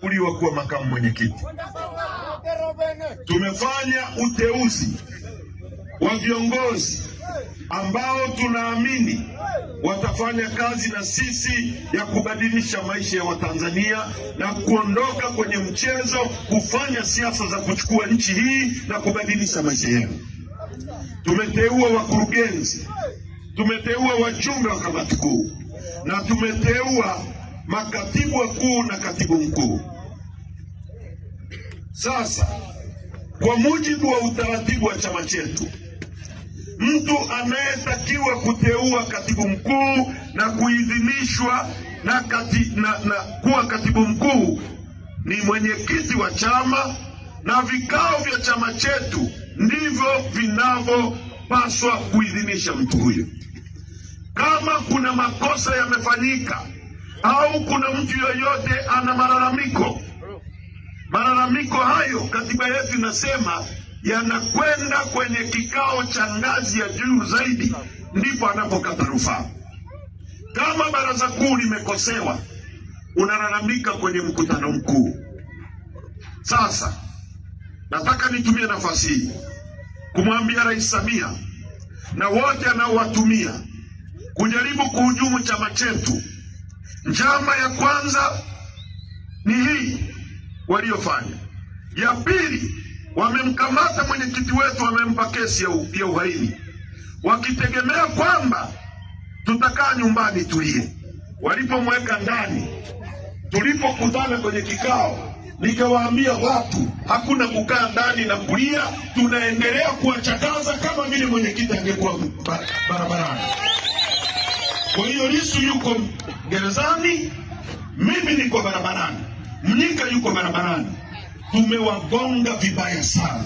kuchaguliwa kuwa makamu mwenyekiti. Tumefanya uteuzi wa viongozi ambao tunaamini watafanya kazi na sisi ya kubadilisha maisha ya Watanzania na kuondoka kwenye mchezo kufanya siasa za kuchukua nchi hii na kubadilisha maisha yenu. Tumeteua wakurugenzi, tumeteua wajumbe wa kamati kuu, na tumeteua makatibu wakuu na katibu mkuu. Sasa, kwa mujibu wa utaratibu wa chama chetu, mtu anayetakiwa kuteua katibu mkuu na kuidhinishwa na kuwa katibu mkuu ni mwenyekiti wa chama, na vikao vya chama chetu ndivyo vinavyopaswa kuidhinisha mtu huyo. Kama kuna makosa yamefanyika au kuna mtu yoyote ana malalamiko hayo, katiba yetu inasema yanakwenda kwenye kikao cha ngazi ya juu zaidi, ndipo anapokata rufaa. Kama baraza kuu limekosewa, unalalamika kwenye mkutano mkuu. Sasa nataka nitumie nafasi hii kumwambia Rais Samia na wote anaowatumia kujaribu kuhujumu chama chetu. Njama ya kwanza ni hii waliofanya. Ya pili, wamemkamata mwenyekiti wetu, wamempa kesi ya uhaini, wakitegemea kwamba tutakaa nyumbani tulie. Walipomweka ndani, tulipokutana kwenye kikao, nikawaambia watu hakuna kukaa ndani na kulia, tunaendelea kuwachakaza kama vile mwenyekiti angekuwa barabarani. Kwa hiyo Lissu yuko gerezani, mimi niko barabarani, Mnyika yuko barabarani. Tumewagonga vibaya sana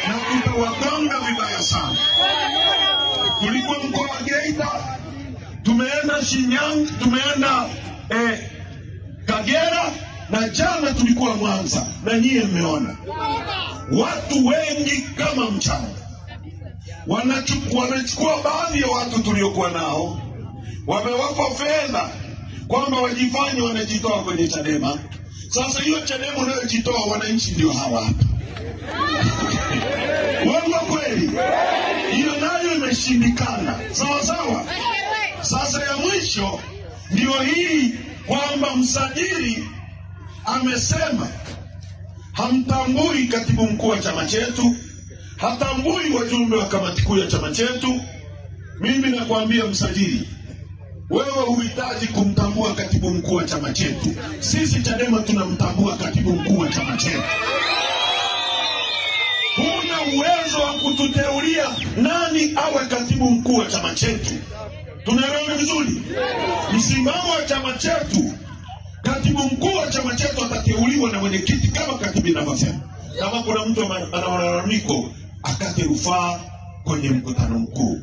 na tutawagonga vibaya sana. Tulikuwa mkoa wa Geita, tumeenda Shinyanga, tumeenda Kagera, na jana tulikuwa Mwanza, na nyie mmeona watu wengi kama mchanga. Wanachukua baadhi ya watu tuliokuwa nao, wamewapa fedha kwamba wajifanye wanajitoa kwenye Chadema. Sasa hiyo Chadema unayojitoa, wananchi ndio hawa hapa. Wao kweli, hiyo nayo imeshindikana. Sawa sawa. Sasa ya mwisho ndio hii, kwamba msajili amesema hamtambui katibu mkuu wa chama chetu, hatambui wajumbe wa kamati kuu ya chama chetu. Mimi nakwambia msajili, wewe uhitaji kumtambua katibu mkuu wa chama chetu. Sisi Chadema tunamtambua katibu mkuu wa chama chetu. Huna uwezo wa kututeulia nani awe katibu mkuu wa chama chetu. Tunaelewana vizuri? Msimamo wa chama chetu, katibu mkuu wa chama chetu atateuliwa na mwenyekiti kama katibu inavyosema. Kama kuna mtu ana malalamiko, akate rufaa kwenye mkutano mkuu.